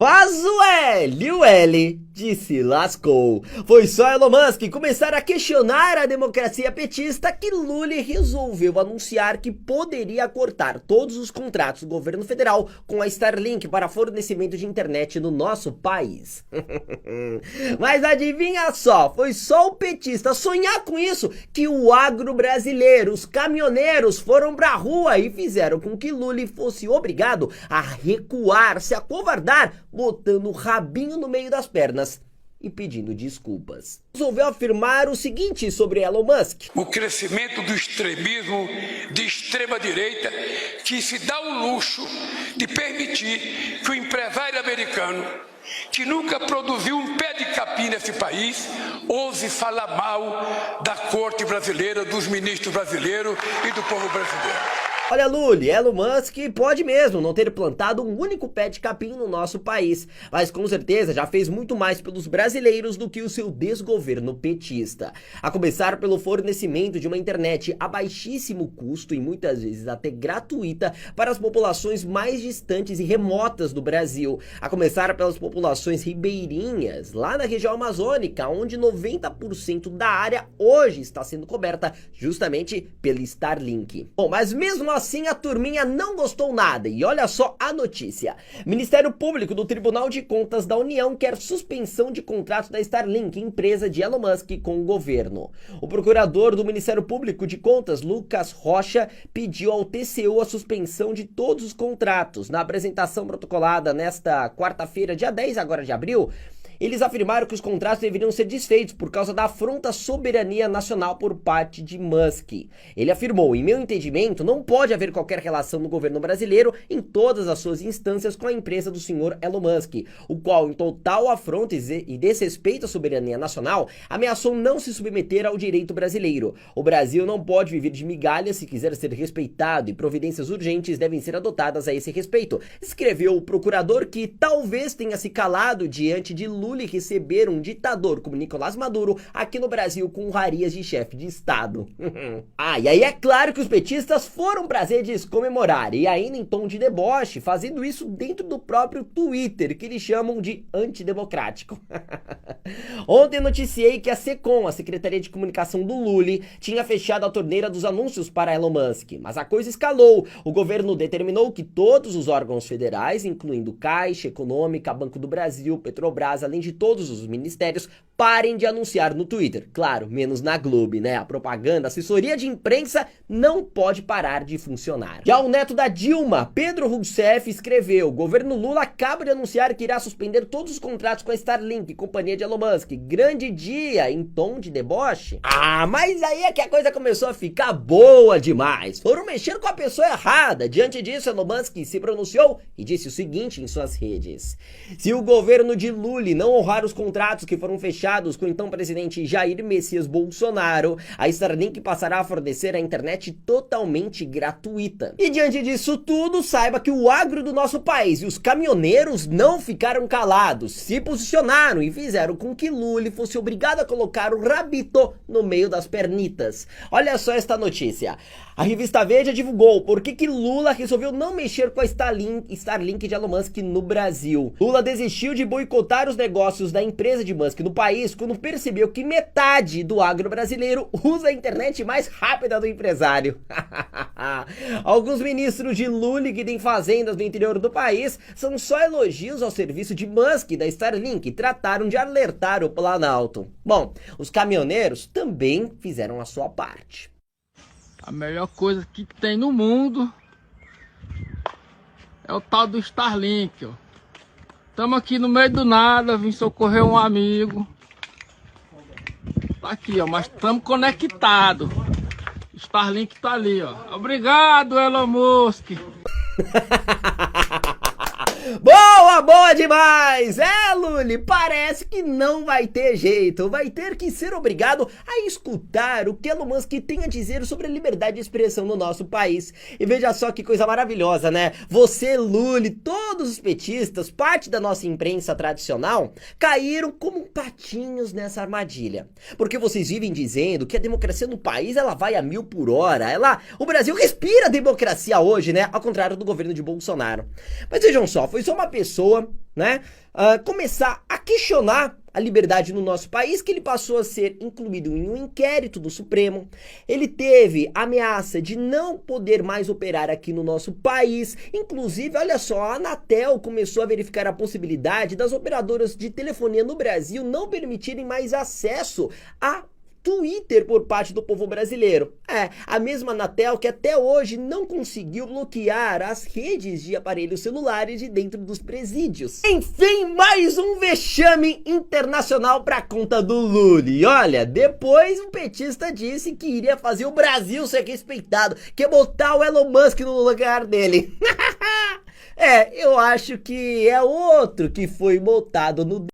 O L se lascou. Foi só Elon Musk começar a questionar a democracia petista que Lula resolveu anunciar que poderia cortar todos os contratos do governo federal com a Starlink para fornecimento de internet no nosso país. Mas adivinha só, foi só o petista sonhar com isso que o agro brasileiro, os caminhoneiros foram pra rua e fizeram com que Lula fosse obrigado a recuar, se acovardar, botando o rabinho no meio das pernas e pedindo desculpas. Resolveu afirmar o seguinte sobre Elon Musk: o crescimento do extremismo de extrema direita que se dá o luxo de permitir que o empresário americano, que nunca produziu um pé de capim nesse país, ouse falar mal da corte brasileira, dos ministros brasileiros e do povo brasileiro. Olha, Lula, Elon Musk pode mesmo não ter plantado um único pé de capim no nosso país, mas com certeza já fez muito mais pelos brasileiros do que o seu desgoverno petista. A começar pelo fornecimento de uma internet a baixíssimo custo e muitas vezes até gratuita para as populações mais distantes e remotas do Brasil. A começar pelas populações ribeirinhas, lá na região amazônica, onde 90% da área hoje está sendo coberta justamente pela Starlink. Bom, mas mesmo assim a turminha não gostou nada e olha só a notícia. Ministério Público do Tribunal de Contas da União quer suspensão de contrato da Starlink, empresa de Elon Musk, com o governo. O procurador do Ministério Público de Contas, Lucas Rocha, pediu ao TCU a suspensão de todos os contratos. Na apresentação protocolada nesta quarta-feira, dia 10 agora de abril, eles afirmaram que os contratos deveriam ser desfeitos por causa da afronta à soberania nacional por parte de Musk. Ele afirmou: em meu entendimento, não pode haver qualquer relação no governo brasileiro em todas as suas instâncias com a empresa do senhor Elon Musk, o qual, em total afronta e desrespeito à soberania nacional, ameaçou não se submeter ao direito brasileiro. O Brasil não pode viver de migalhas se quiser ser respeitado e providências urgentes devem ser adotadas a esse respeito, escreveu o procurador, que talvez tenha se calado diante de Lula e receber um ditador como Nicolás Maduro aqui no Brasil com honrarias de chefe de estado. E aí é claro que os petistas foram pra redes comemorar, e ainda em tom de deboche, fazendo isso dentro do próprio Twitter, que eles chamam de antidemocrático. Ontem noticiei que a SECOM, a Secretaria de Comunicação do Lula, tinha fechado a torneira dos anúncios para Elon Musk, mas a coisa escalou. O governo determinou que todos os órgãos federais, incluindo Caixa Econômica, Banco do Brasil, Petrobras, além de todos os ministérios, parem de anunciar no Twitter. Claro, menos na Globo, né? A propaganda, a assessoria de imprensa não pode parar de funcionar. Já o neto da Dilma, Pedro Rousseff, escreveu: o governo Lula acaba de anunciar que irá suspender todos os contratos com a Starlink, companhia de Elon Musk. Grande dia, em tom de deboche. Mas aí é que a coisa começou a ficar boa demais. Foram mexer com a pessoa errada. Diante disso, Elon Musk se pronunciou e disse o seguinte em suas redes: se o governo de Lula não honrar os contratos que foram fechados com o então presidente Jair Messias Bolsonaro, a Starlink passará a fornecer a internet totalmente gratuita. E diante disso tudo, saiba que o agro do nosso país e os caminhoneiros não ficaram calados, se posicionaram e fizeram com que Lula fosse obrigado a colocar o rabito no meio das pernitas. Olha só esta notícia. A revista Veja divulgou por que Lula resolveu não mexer com a Starlink de Elon Musk no Brasil. Lula desistiu de boicotar os negócios da empresa de Musk no país quando percebeu que metade do agro brasileiro usa a internet mais rápida do empresário. Alguns ministros de Lula que têm fazendas no interior do país são só elogios ao serviço de Musk da Starlink e trataram de alertar o Planalto. Bom, os caminhoneiros também fizeram a sua parte. A melhor coisa que tem no mundo é o tal do Starlink, ó. Estamos aqui no meio do nada, vim socorrer um amigo. Tá aqui, ó, mas estamos conectados. Starlink tá ali, ó. Obrigado, Elon Musk. Boa demais! Luli, parece que não vai ter jeito, vai ter que ser obrigado a escutar o que Elon Musk tem a dizer sobre a liberdade de expressão no nosso país. E veja só que coisa maravilhosa, né? Você, Luli, todos os petistas, parte da nossa imprensa tradicional, caíram como patinhos nessa armadilha. Porque vocês vivem dizendo que a democracia no país, ela vai a 1000 por hora, o Brasil respira democracia hoje, né? Ao contrário do governo de Bolsonaro. Mas vejam só, foi só uma pessoa, né, começar a questionar a liberdade no nosso país, que ele passou a ser incluído em um inquérito do Supremo. Ele teve ameaça de não poder mais operar aqui no nosso país. Inclusive, olha só, a Anatel começou a verificar a possibilidade das operadoras de telefonia no Brasil não permitirem mais acesso a Twitter por parte do povo brasileiro. A mesma Anatel que até hoje não conseguiu bloquear as redes de aparelhos celulares de dentro dos presídios. Enfim, mais um vexame internacional para conta do Lula. E olha, depois o petista disse que iria fazer o Brasil ser respeitado, que ia botar o Elon Musk no lugar dele. Eu acho que é outro que foi botado no